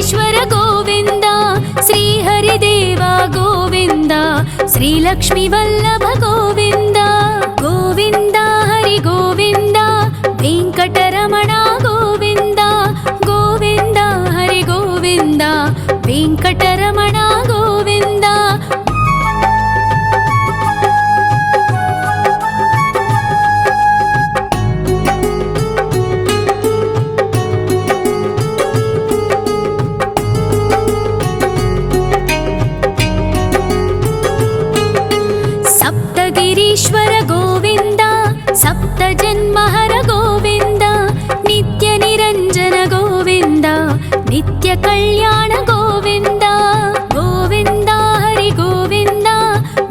వెంకటేశ్వర గోవింద, శ్రీహరిదేవ గోవింద, శ్రీలక్ష్మీ వల్లభ గోవింద. గోవింద హరి గోవింద, వెంకటరమణ గోవింద. గోవింద హరి గోవింద, వెంకటరమణ గోవింద. సప్తగిరీశ్వర గోవింద, సప్త జన్మహర గోవింద, నిత్య నిరంజన గోవింద, నిత్య కళ్యాణ గోవింద. గోవింద హరి గోవింద,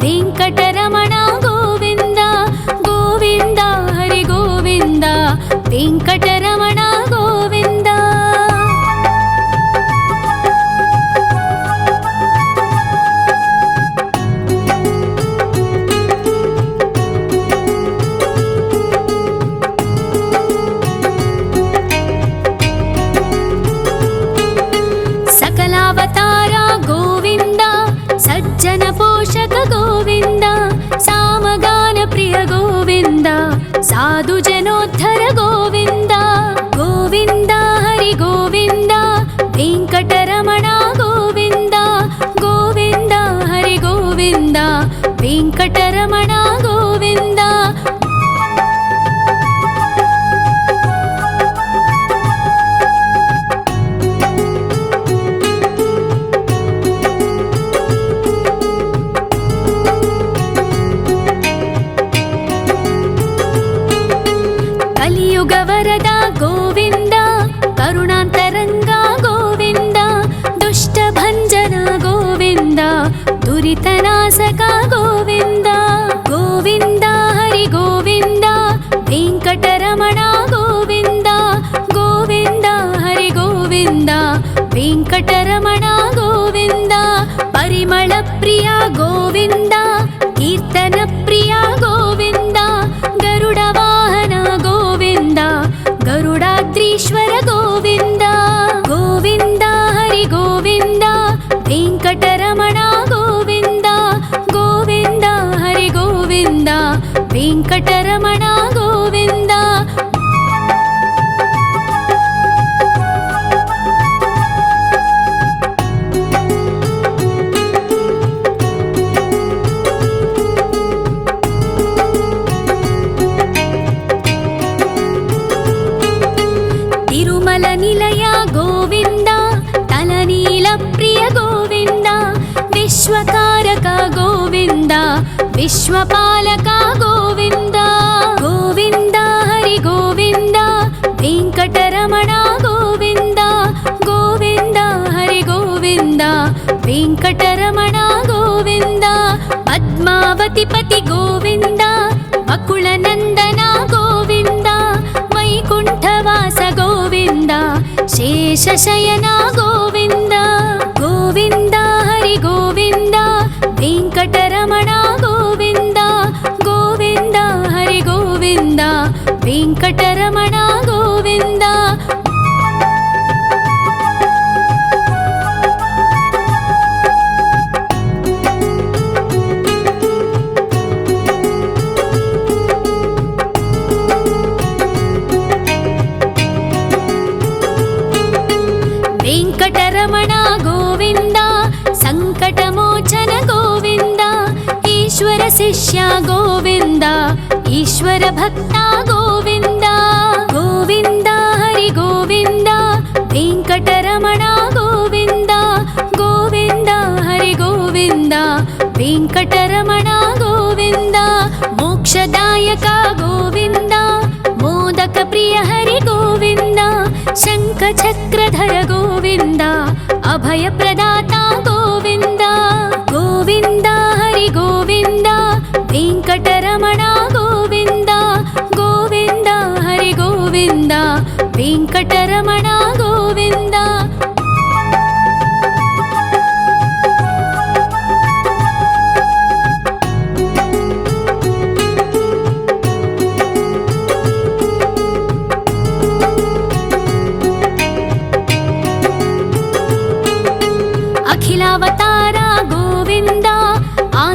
వెంకటరమణ గోవింద. గోవింద హరి గోవింద, వెంకటరమణ గోవింద. సకలావతార గోవింద, సజ్జన పోషక గోవింద, సామగాన ప్రియ గోవింద, సాధు జనోద్ధర గోవింద. గోవింద హరి గోవింద, వెంకటరమణ గోవింద. గోవింద హరి గోవింద, వెంకటరమణ గోవింద. కలియుగ వరద గోవింద, కరుణాంతరంగ గోవింద, దుష్ట భంజన గోవింద, దురితనాశక గోవింద. గోవింద హరి గోవింద, వెంకటరమణ గోవింద. గోవింద హరి గోవింద, వెంకటరమణ గోవింద. పరిమళ ప్రియ గోవింద, కీర్తన ప్రియ గోవింద, గరుడ వాహన గోవింద, గరుడాద్రీశ్వర గోవింద. గోవింద హరి గోవింద, వెంకటరమణ గోవింద. గోవింద హరి గోవింద, వెంకటరమణ గోవింద. తిరుమల నిలయ గోవింద, తలనీల ప్రియ గోవింద, విశ్వకారక గోవింద, విశ్వపాలక గోవింద. గోవింద హరి గోవింద, వెంకటరమణ గోవింద. గోవింద హరి గోవింద, వెంకటరమణ గోవింద. పద్మావతి పతి గోవింద, వకుళ నందన గోవింద, వైకుంఠవాస గోవింద, శేషశయన గోవింద. గోవింద హరి గోవింద, వెంకటరమణ గోవింద. గోవింద హరి గోవింద, వెంకటరమణ గోవింద. వెంకటరమణ గోవింద, సంకటమోచన గోవింద, ఈశ్వర శిష్య గోవింద, ఈశ్వర భక్త గోవింద. గోవింద హరి గోవింద, వెంకటరమణ గోవింద. గోవింద హరి గోవింద, వెంకటరమణ గోవింద. మోక్షదాయక గోవింద, మోదక ప్రియ హరి గోవింద, శంఖ చక్రధర గోవింద, అభయ ప్రదాత గోవింద. గోవింద హరి గోవింద, వెంకటరమణ గోవింద. గోవింద హరి గోవింద, వెంకటరమణ గోవింద.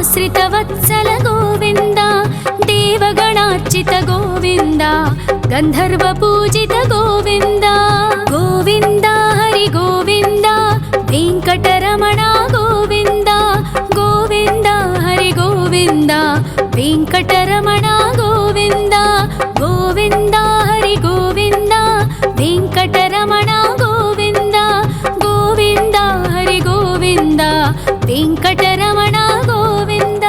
आश्रितवत्सल गोविन्द देवगणार्चित गोविन्द गन्धर्वपूजित गोविन्द गोविन्द हरि गोविन्द वेङ्कटरमण गोविन्द गोविन्द हरि गोविन्द वेङ्कटरमण गोविन्द गोविन्द हरि गोविन्द वेङ्कटरमण गोविन्द गोविन्द हरि गोविन्द वेङ्कटरमण गोविन्द।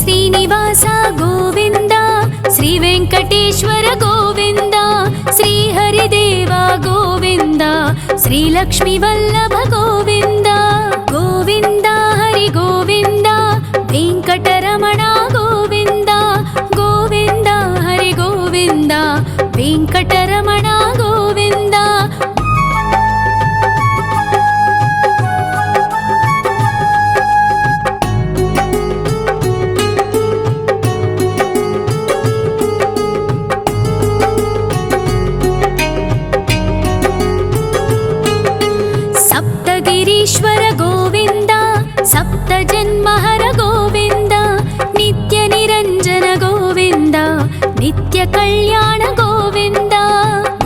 श्रीनिवास गोविन्द श्री वेङ्कटेश्वर गोविन्द श्री हरिदेव गोविन्द श्री लक्ष्मीवल्लभ गोविन्द गोविन्द हरि गोविन्द वेङ्कटरमण गोविन्द गोविन्द हरि गोविन्द वेङ्कटरमण गोविन्द। गिरीश्वर गोविन्द सप्तजन्महर गोविन्द नित्यनिरञ्जन गोविन्द नित्यकल्याण गोविन्द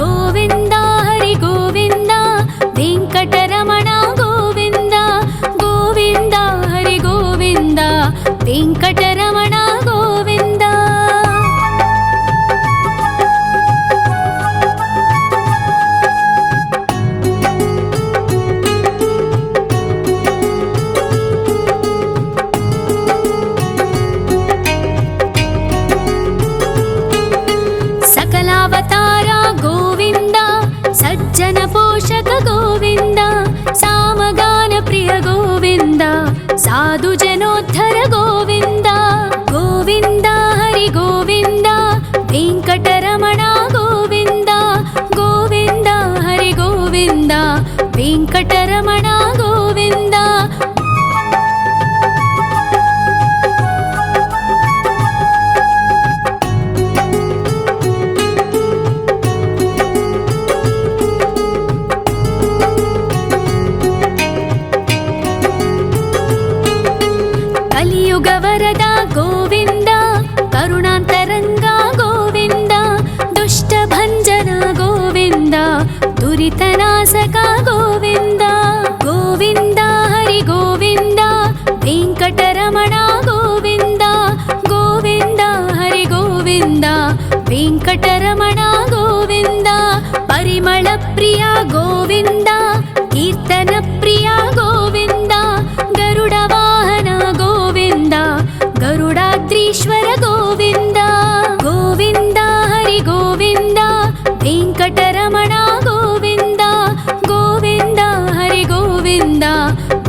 गोविन्द हरि गोविन्द वेङ्कटरमण गोविन्द गोविन्द हरि गोविन्द वेङ्कटरमण गोविन्द। सकलावतार गोविन्द सज्जन पोषक गोविन्द सामगान प्रिय गोविन्द साधु जनोद्धर गोविन्द गोविन्द हरि गोविन्द वेङ्कटरमण गोविन्द गोविन्द हरि गोविन्द वेङ्कटरमण गोविन्द। कलियुगवरद गोविन्द करुणान्तरङ्ग गोविन्द दुष्टभञ्जन गोविन्द दुरितनाशक गोविन्द गोविन्द हरि गोविन्द वेङ्कटरमण गोविन्द गोविन्द हरि गोविन्द वेङ्कटरमण गोविन्द। परिमल प्रिय गोविन्द कीर्तन प्रिय गोविन्द गरुड वाहन गोविन्द गरुडाद्रीश्वर गोविन्द गोविन्द हरि गोविन्द वेङ्कटरमण गोविन्द गोविन्द हरि गोविन्द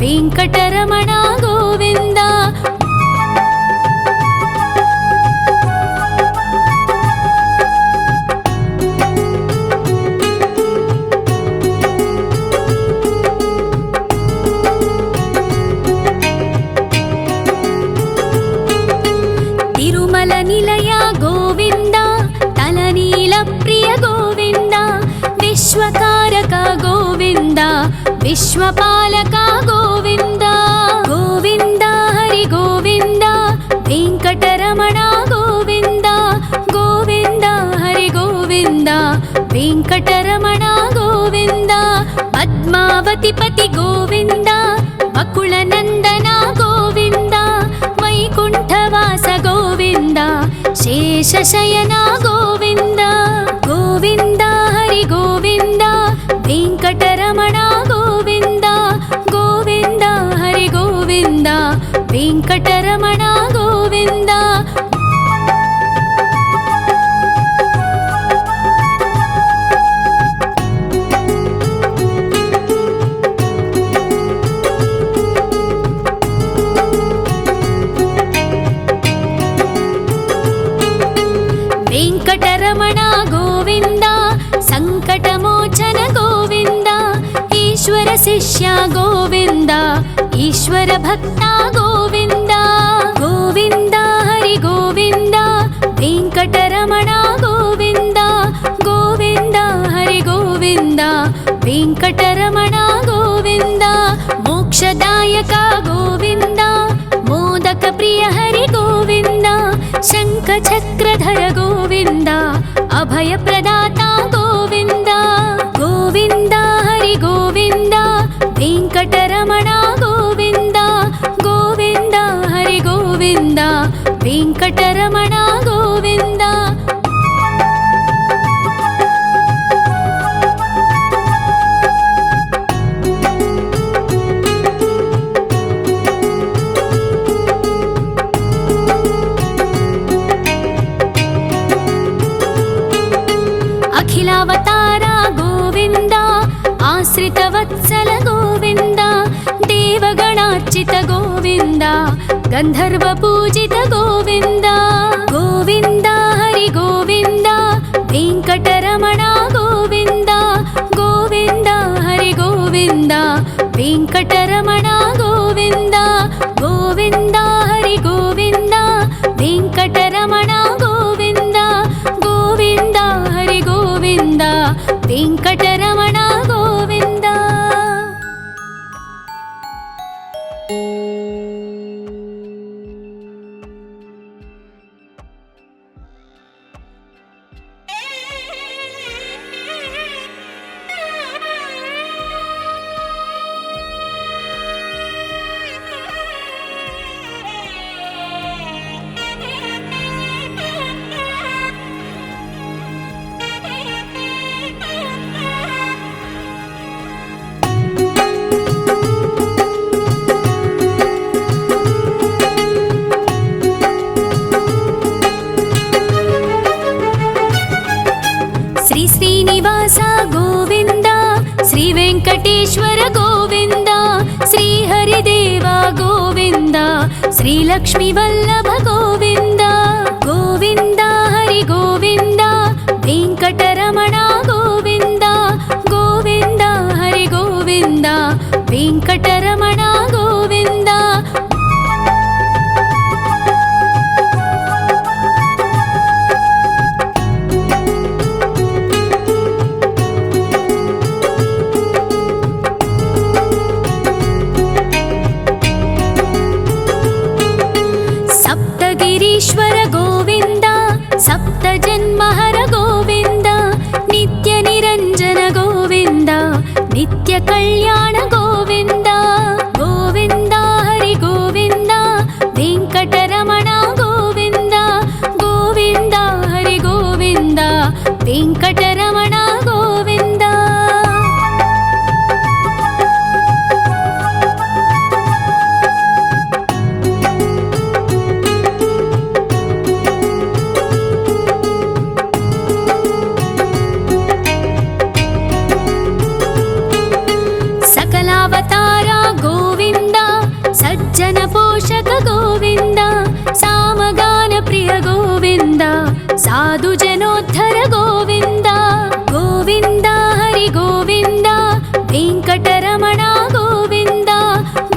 वेङ्कटरमण गोविन्द। तिरुमल निलय गोविन्द तलनील प्रिय गोविन्द विश्वकारक गोविन्द विश्वपालक गोविन्द गोविन्द हरि गोविन्द वेङ्कटरमण गोविन्द गोविन्द हरि गोविन्द वेङ्कटरमण गोविन्द। पद्मावतिपति गोविन्द बकुलनन्दन गोविन्द वैकुण्ठवास गोविन्द शेषशयन गोविन्द गोविन्द हरि गोविन्द वेङ्कटरमण गोविन्द गोविन्द हरि गोविन्द वेङ्कटरमण गोविन्द। వెంకటరమణ గోవింద సంకటమోచన గోవింద ఈశ్వర శిష్య గోవింద ఈశ్వర భక్త గోవింద గోవింద హరి గోవింద వెంకటరమణ గోవింద గోవింద హరి గోవింద వెంకటరమణ గోవింద మోక్షదాయక గోవింద మోదక ప్రియ హరి గోవింద శంఖ చక్రధర గోవింద అభయ ప్రదాత గోవింద గోవింద హరి గోవింద వెంకటరమణ గోవింద గోవింద హరి గోవింద వెంకటరమణ గోవింద అఖిలావతార గోవింద ఆశ్రిత వత్సల గోవింద దేవగణార్చిత గోవింద గంధర్వ పూజిత గోవింద గోవింద హరి గోవింద వెంకటరమణ గోవింద గోవింద హరి గోవింద వెంకటరమణ గోవింద గోవింద హరి గోవింద వెంకటరమణ గోవింద గోవింద హరి గోవింద వెంకటరమణ గోవింద శ్రీ శ్రీనివాస గోవింద శ్రీ వెంకటేశ్వర గోవింద శ్రీ హరిదేవ గోవింద శ్రీ లక్ష్మీ వల్లభ గోవింద గోవింద హరి గోవింద వెంకటరమణ గోవింద గోవింద హరి గోవింద వెంకటరమణ గోవింద సప్తగిరీశ్వర గోవింద సప్త జన్మహర గోవింద నిత్య నిరంజన గోవింద నిత్య కళ్యాణ గోవింద గోవింద హరి గోవింద వెంకటరమణ గోవింద గోవింద హరి గోవింద వెంకటరమణ గోవింద సకలావతార గోవింద సజ్జన పోషక గోవింద సామగాన ప్రియ గోవింద సాధు జనోద్ధర గోవింద గోవింద హరి గోవింద వెంకటరమణ గోవింద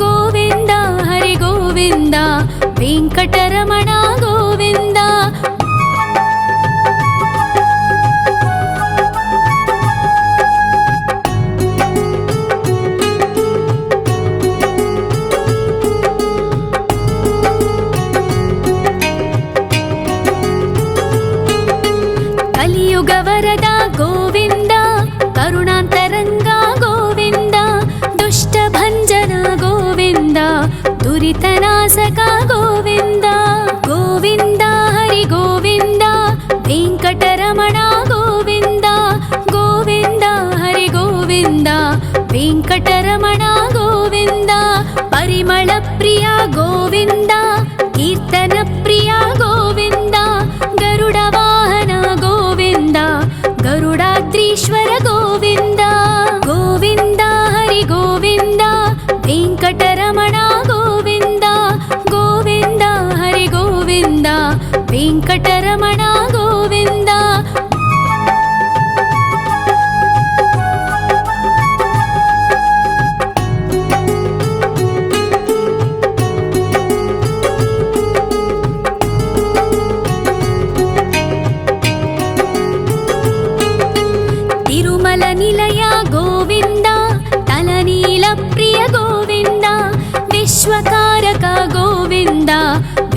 గోవింద హరి గోవింద వెంకటరమణ గోవింద కలియుగ వరద గోవింద కరుణాంతరంగ గోవింద దుష్ట భంజన గోవింద దురితనాశక గోవింద గోవింద హరి గోవింద వెంకటరమణ గోవింద గోవింద హరి గోవింద వెంకటరమణ గోవింద పరిమళ ప్రియ గోవింద కీర్తన ప్రియ గోవింద గరుడ వాహన గోవింద గరుడాద్రీశ్వర గోవింద గోవింద హరి గోవింద వెంకటరమణ గోవింద గోవింద హరి గోవింద వెంకటరమణ గోవింద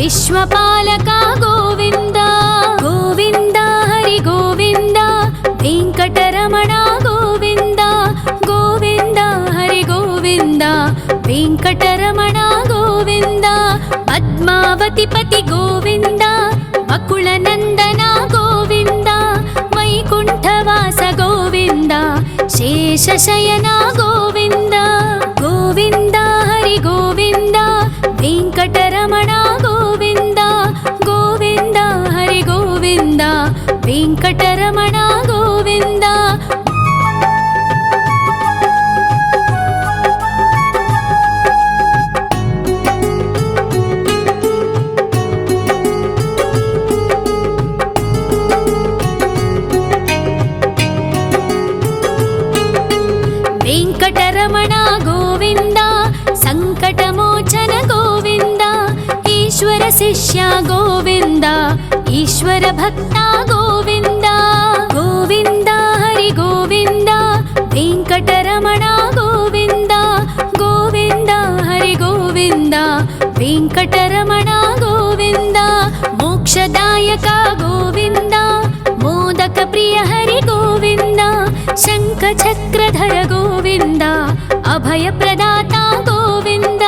विश्वपालका गोविन्द गोविन्द हरि गोविन्द वेङ्कटरमणा गोविन्द गोविन्द हरि गोविन्द वेङ्कटरमणा गोविन्द पद्मावतिपति गोविन्द बकुलनन्दना गोविन्द वैकुण्ठवास गोविन्द शेषशयना गोविन्द गोविन्द हरि गोविन्द वेङ्कटरमणा गोविन्द गोविन्द हरि गोविन्द वेङ्कटरमणा गोविन्द वेङ्कटरमणा गोविन्द सङ्कटमोचन गोविन्द ईश्वर शिष्या गोविन्द ईश्वर भक्ता गोविन्द गोविन्द हरि गोविन्द वेङ्कटरमणा गोविन्द गोविन्द हरि गोविन्द वेङ्कटरमणा गोविन्द मोक्षदायक गोविन्द मोदक प्रिय हरि गोविन्द शङ्खचक्रधर गोविन्द अभयप्रदाता गोविन्द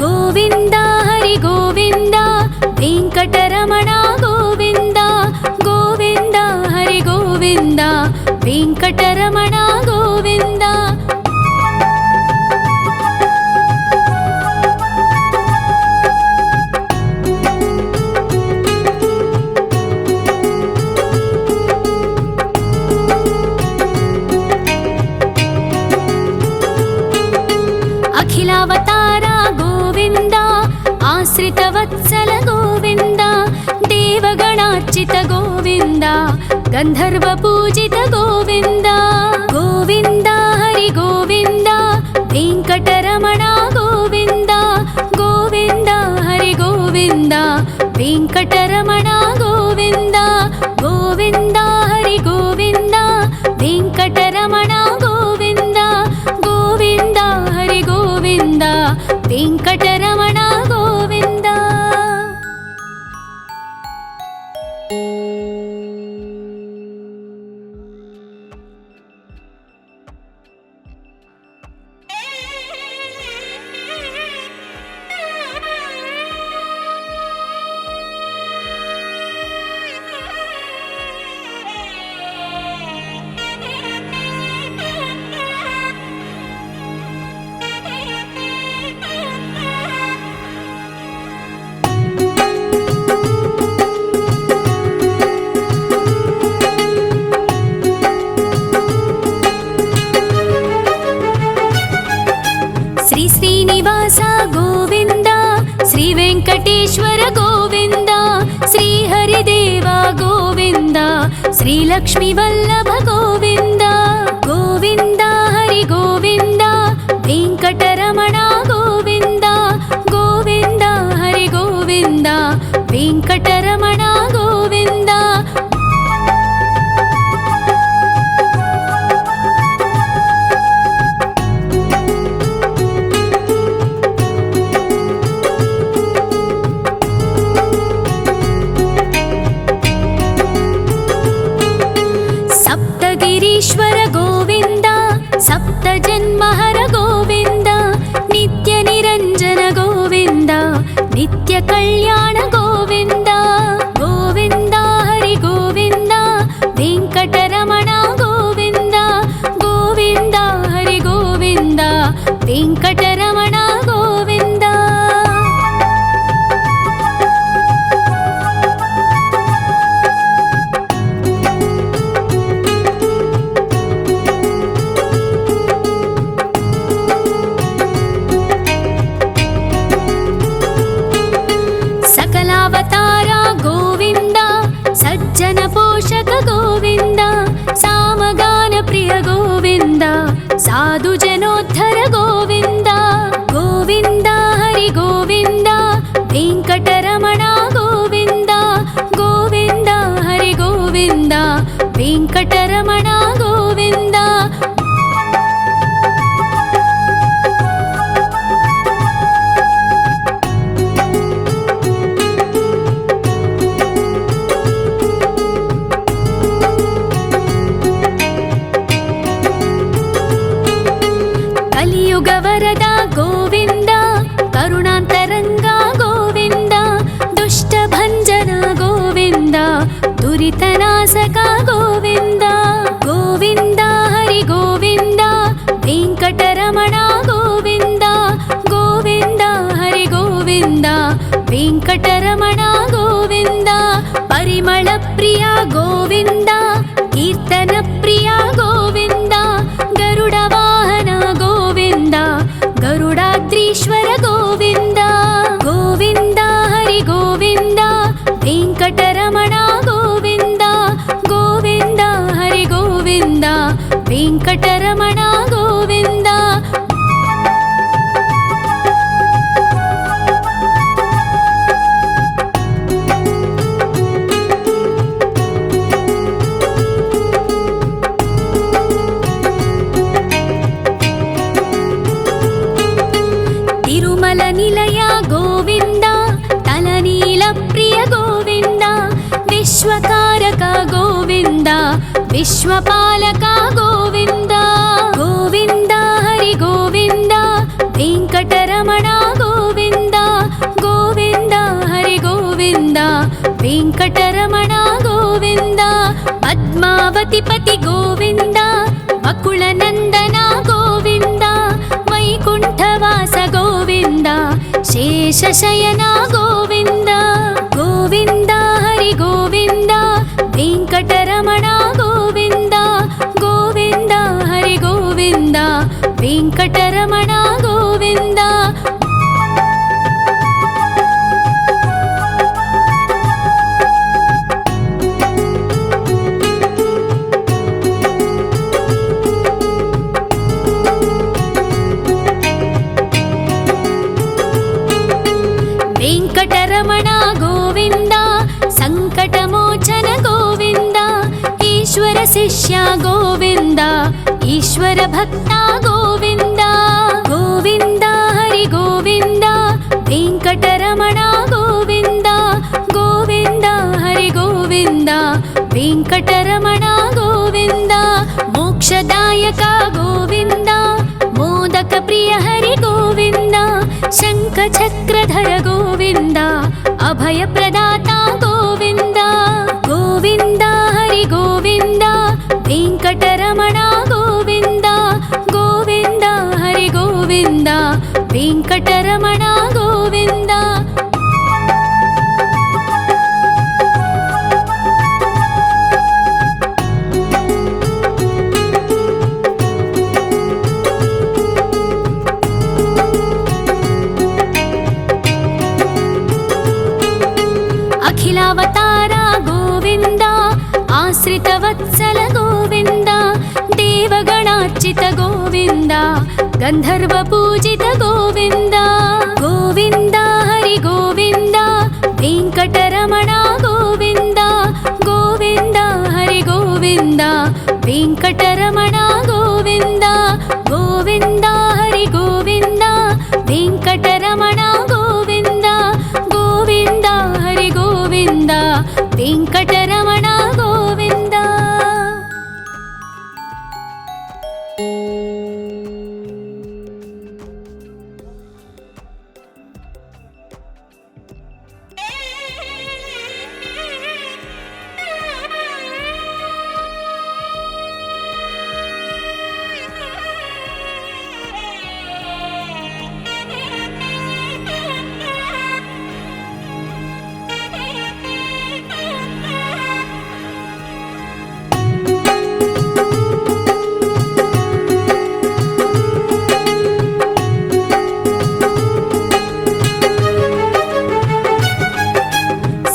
गोविन्द हरि गोविन्द वेङ्कटरमणा गोविन्द गोविन्द हरि गोविन्द वेङ्कटरमणा गोविन्द अखिलावतारा गोविन्द आश्रितवत्सल गोविन्द देवगणार्चित गोविन्द गन्धर्वपूजित गोविन्द गोविन्द हरि गोविन्द वेङ्कटरमणा गोविन्द गोविन्द हरि गोविन्द वेङ्कटरमणा गोविन्द गोविन्द हरि गोविन्द वेङ्कटरमणा गोविन्द गोविन्द हरि गोविन्द वेङ्कटरमणा गोविन्द श्रीनिवास गोविन्द श्रीवेङ्कटेश्वर गोविन्द श्रीहरिदेव गोविन्द श्रीलक्ष्मीवल्लभ गोविन्द गोविन्द हरि गोविन्द वेङ्कटरमणा गोविन्द गोविन्द हरि गोविन्द वेङ्कटरमणा गोविन्द ईश्वर गोविन्द सप्तजन्महर गोविन्द नित्यनिरञ्जन गोविन्द नित्यकल्याण गोविन्द गोविन्द हरि गोविन्द वेङ्कटरमणा गोविन्द गोविन्द हरि गोविन्द वेङ्कटरमणा गोविन्द सकलावतारा गोविन्द सज्जन पोषक गोविन्द सामगान प्रिय गोविन्द साधु जनोद्धर गोविन्द गोविन्द हरि गोविन्द वेङ्कटरमणा गोविन्द गोविन्द हरि गोविन्द वेङ्कटरमणा गोविन्द विश्वकारक गोविन्द विश्वपालक गोविन्द गोविन्द हरि गोविन्द वेङ्कटरमण गोविन्द गोविन्द हरि गोविन्द वेङ्कटरमण गोविन्द पद्मावतिपति गोविन्द वकुलनन्दन गोविन्द वैकुण्ठवास गोविन्द शेषशयन गोविन्द गोविन्द हरि गोविन्द वेङ्कटरमण गोविन्द गोविन्द हरि गोविन्द वेङ्कटरमण गोविन्द वेङ्कटरमण गोविन्द सङ्कटमोचन गोविन्द ईश्वर शिष्य गोविन्द ईश्वर भक्त गोविन्द गोविन्द हरि गोविन्द वेङ्कटरमण गोविन्द गोविन्द हरि गोविन्द वेङ्कटरमण गोविन्द मोक्षदायक गोविन्द मोदक प्रिय हरि गोविन्द शङ्खचक्रधर गोविन्द अभयप्रदाता गोविन्द गोविन्द हरि गोविन्द वेङ्कटरमण गोविन्द गोविन्द हरि गोविन्द वेङ्कटरमण गोविन्द अखिलावतार गोविन्द आश्रितवत्सल गोविन्द देवगणार्चित गोविन्द गन्धर्वपूजित गोविन्द गोविन्द हरि गोविन्द वेङ्कटरमण गोविन्द गोविन्द हरि गोविन्द वेङ्कटरमण गोविन्द गोविन्द हरि गोविन्द वेङ्कटरमण गोविन्द गोविन्द हरि गोविन्द वेङ्कटरमण गोविन्द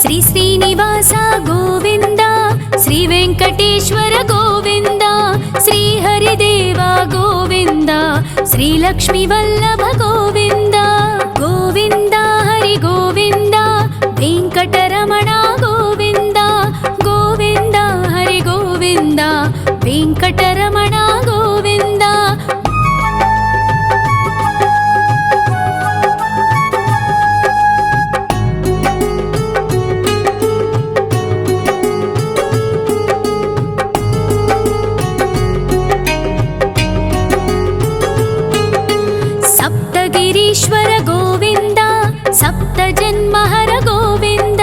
श्री श्रीनिवास गोविन्द श्री वेङ्कटेश्वर गोविन्द श्री हरिदेव गोविन्द श्री लक्ष्मीवल्लभ गोविन्द गोविन्द हरि गोविन्द वेङ्कटरमण गोविन्द गोविन्द हरि गोविन्द वेङ्कटरमण गोविन्द सप्तगिरीश्वर गोविन्द सप्तजन्महर गोविन्द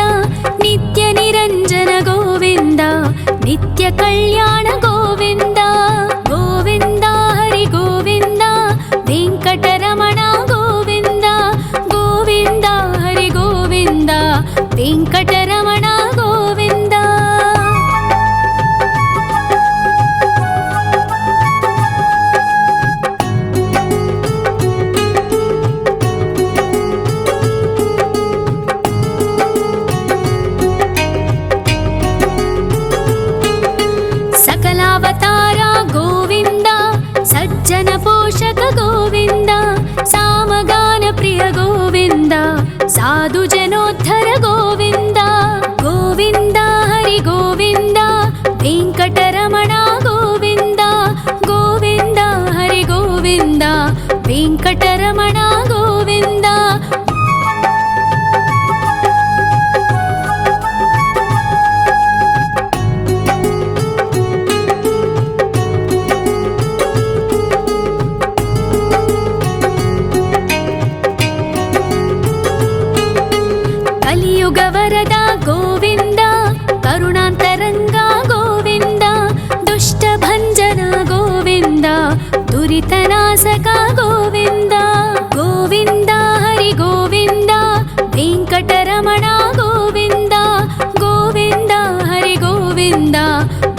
नित्यनिरञ्जन गोविन्द नित्यकल्याण गोविन्द गोविन्द हरि गोविन्द वेङ्कटरमण गोविन्द गोविन्द हरि गोविन्द वेङ्कटरमण गोविन्द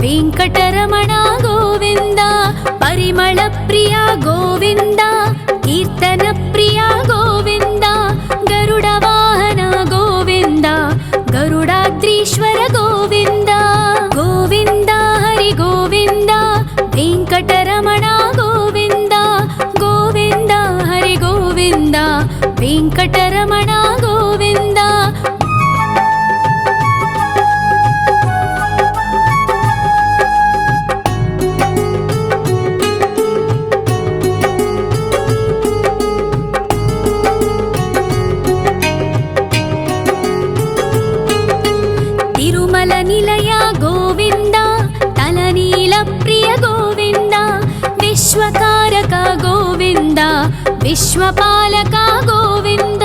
ವೆಂಕಟರಮಣ ಗೋವಿಂದ. ಪರಿಮಳ ಪ್ರಿಯ ಗೋವಿಂದ, ಕೀರ್ತನ ಪ್ರಿಯ ಗೋವಿಂದ. ಗರುಡ ವಾಹನ ಗೋವಿಂದ, ಗರುಡಾದ್ರೀಶ್ವರ ಗೋವಿಂದ. ಗೋವಿಂದ ಹರಿ ಗೋವಿಂದ, ವೆಂಕಟರಮಣ ಗೋವಿಂದ. ಗೋವಿಂದ ಹರಿ ಗೋವಿಂದ, ವೆಂಕಟರಮಣ ಗೋವಿಂದ. ತಿರುಮಲ ನಿಲಯ ಗೋವಿಂದ, ತಲನೀಲ ಪ್ರಿಯ ಗೋವಿಂದ. ವಿಶ್ವಕಾರಕ ಗೋವಿಂದ, ವಿಶ್ವಪಾಲಕ ಗೋವಿಂದ.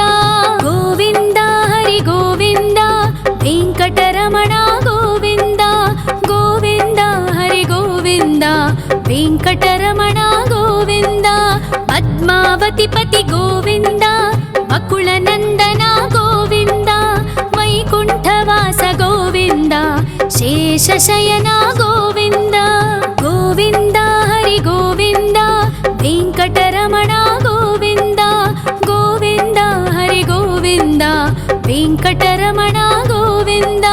ಗೋವಿಂದ ಹರಿ ಗೋವಿಂದ, ವೆಂಕಟರಮಣ ಗೋವಿಂದ. ಗೋವಿಂದ ಹರಿ ಗೋವಿಂದ, ವೆಂಕಟರಮಣ ಗೋವಿಂದ. ಪದ್ಮಾವತಿ ಪತಿ ಗೋವಿಂದ, ಅಕುಳ ನಂದನ ಗೋವಿಂದ. ವೈಕುಂಠವಾಸ ಗೋವಿಂದ, ಶೇಷಶಯನ ಗೋವಿಂದ. ಗೋವಿಂದ ಹರಿ ಗೋವಿಂದ, ವೆಂಕಟರಮಣ ಗೋವಿಂದ. ಗೋವಿಂದ ಹರಿ ಗೋವಿಂದ, ವೆಂಕಟರಮಣ ಗೋವಿಂದ.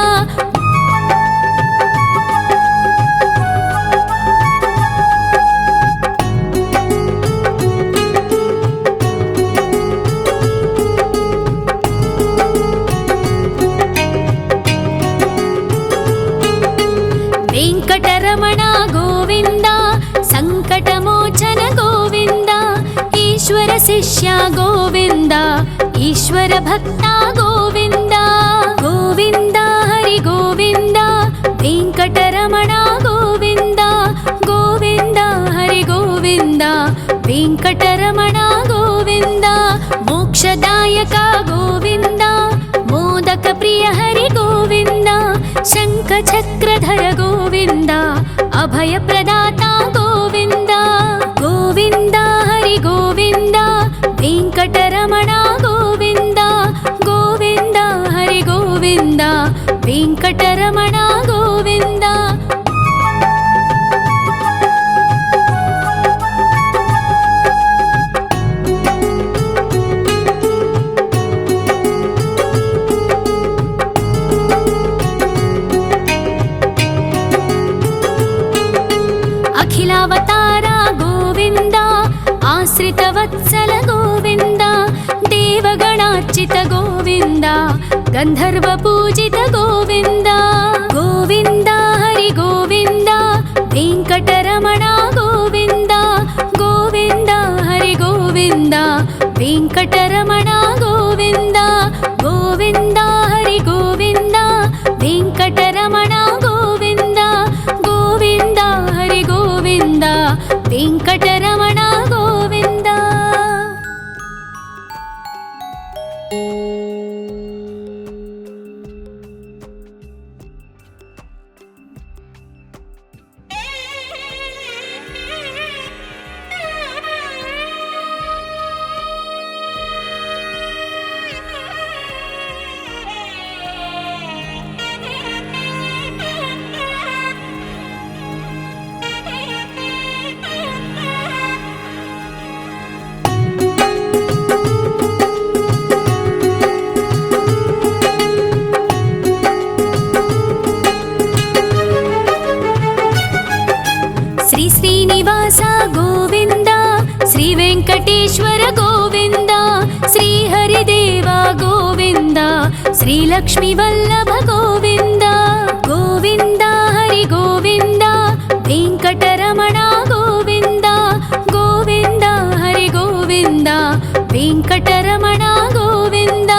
ವೆಂಕಟರಮಣ ಗೋವಿಂದ, ಸಂಕಟಮೋಚನ ಗೋವಿಂದ. ಈಶ್ವರ ಶಿಷ್ಯ ಗೋವಿಂದ, ಈಶ್ವರ ಭಕ್ತ ಗೋವಿಂದ. ಗೋವಿಂದ ಹರಿ ಗೋವಿಂದ, ವೆಂಕಟರಮಣ ಗೋವಿಂದ. ಗೋವಿಂದ ಹರಿ ಗೋವಿಂದ, ವೆಂಕಟರಮಣ ಗೋವಿಂದ. ಮೋಕ್ಷದಾಯಕ ಗೋವಿಂದ, ಮೋದಕ ಪ್ರಿಯ ಹರಿ ಗೋವಿಂದ. ಶಂಖ ಚಕ್ರಧರ ಗೋವಿಂದ, ಅಭಯ ಪ್ರದಾತ ಗೋವಿಂದ. ಗೋವಿಂದ ಹರಿ ಗೋವಿಂದ, ವೆಂಕಟರಮಣ ಗೋವಿಂದ. ಗೋವಿಂದ ಹರಿ ಗೋವಿಂದ, ವೆಂಕಟರಮಣ ಗೋವಿಂದ. ಅಖಿಲಾವತಾರ ಗೋವಿಂದ, ಆಶ್ರಿತ ವತ್ಸಲ ಗೋವಿಂದ. ದೇವಗಣಾರ್ಚಿತ ಗೋವಿಂದ, ಗಂಧರ್ವ ಪೂಜಿತ ಗೋವಿಂದ. ಗೋವಿಂದ ಹರಿ ಗೋವಿಂದ, ವೆಂಕಟರಮಣ ಗೋವಿಂದ. ಗೋವಿಂದ ಹರಿ ಗೋವಿಂದ, ವೆಂಕಟರಮಣ ಗೋವಿಂದ. ಗೋವಿಂದ ಹರಿ ಗೋವಿಂದ, ವೆಂಕಟರಮಣ ಗೋವಿಂದ. ಗೋವಿಂದ ಹರಿ ಗೋವಿಂದ, ವೆಂಕಟರಮಣ ಗೋವಿಂದ. ಶ್ರೀ ಶ್ರೀನಿವಾಸ ಗೋವಿಂದ, ಶ್ರೀ ವೆಂಕಟೇಶ್ವರ ಗೋವಿಂದ. ಶ್ರೀ ಹರಿದೇವ ಗೋವಿಂದ, ಶ್ರೀ ಲಕ್ಷ್ಮೀ ವಲ್ಲಭ ಗೋವಿಂದ. ಗೋವಿಂದ ಹರಿ ಗೋವಿಂದ, ವೆಂಕಟರಮಣ ಗೋವಿಂದ. ಗೋವಿಂದ ಹರಿ ಗೋವಿಂದ, ವೆಂಕಟರಮಣ ಗೋವಿಂದ.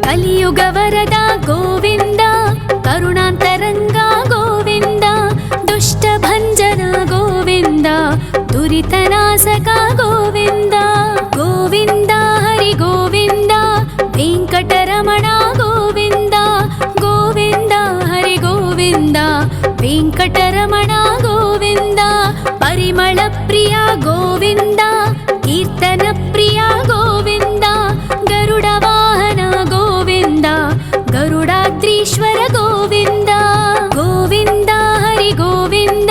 కలియుగ వరద గోవింద కరుణాంతరంగ గోవింద దుష్ట భంజన గోవింద దురితనాశక గోవింద గోవింద హరి గోవింద వెంకటరమణ గోవింద గోవింద హరి గోవింద వెంకటరమణ గోవింద పరిమళ ప్రియ గోవింద కీర్తన ప్రియ గోవింద గరుడ వాహన గోవింద గరుడాద్రీశ్వర గోవింద గోవింద హరి గోవింద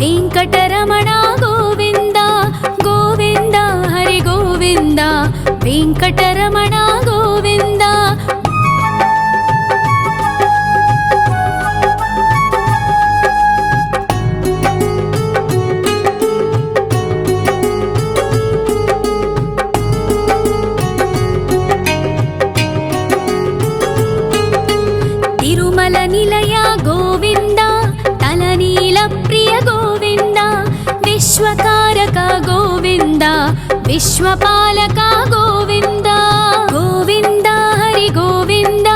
వెంకటరమణ గోవింద గోవింద హరి గోవింద వెంకటరమణ గోవింద తిరుమల నిలయ గోవింద తలనీల ప్రియ గోవింద విశ్వకారక గోవింద విశ్వపాలక గోవింద గోవింద హరి గోవింద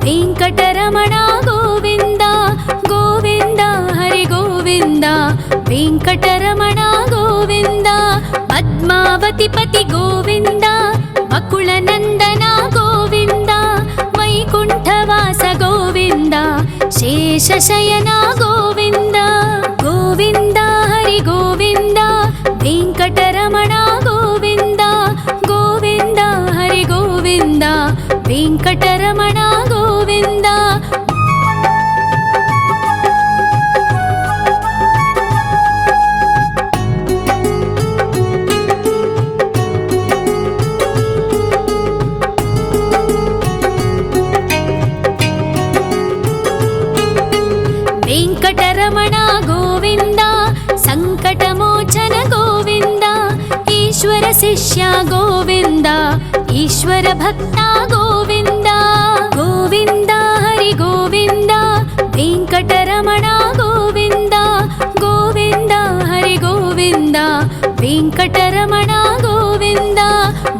వెంకటరమణ గోవింద గోవింద హరి గోవింద వెంకటరమణ గోవింద పద్మావతి పతి గోవింద బకుళ నందన గోవింద వైకుంఠవాస గోవింద శేషశయన గోవింద గోవింద హరి గోవింద వెంకటరమణ గోవింద గోవింద హరి గోవింద వెంకటరమణ గోవింద వెంకటరమణ గోవింద సంకటమోచన గోవింద ఈశ్వర శిష్య గోవింద ఈశ్వర భక్త గోవింద గోవింద హరి గోవింద వెంకటరమణ గోవింద గోవింద హరి గోవింద వెంకటరమణ గోవింద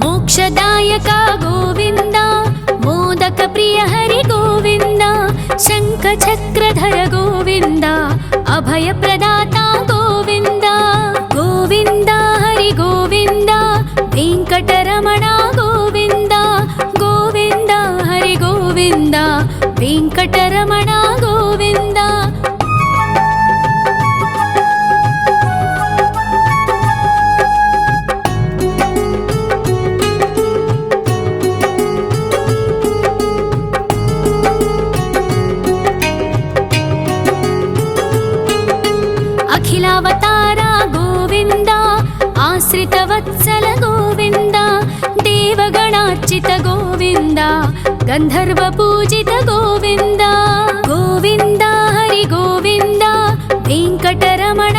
మోక్షదాయక గోవింద మోదక ప్రియ హరి గోవింద శంఖ చక్రధర గోవింద అభయ ప్రదాత గోవింద గోవింద హరి గోవింద వెంకటరమణ గోవింద గోవింద హరి గోవింద వెంకటరమణ గోవింద అఖిలావతార గోవింద ఆశ్రిత వత్సల గోవింద దేవగణార్చిత గోవింద గంధర్వ పూజిత గోవింద గోవింద హరి గోవింద వెంకటరమణ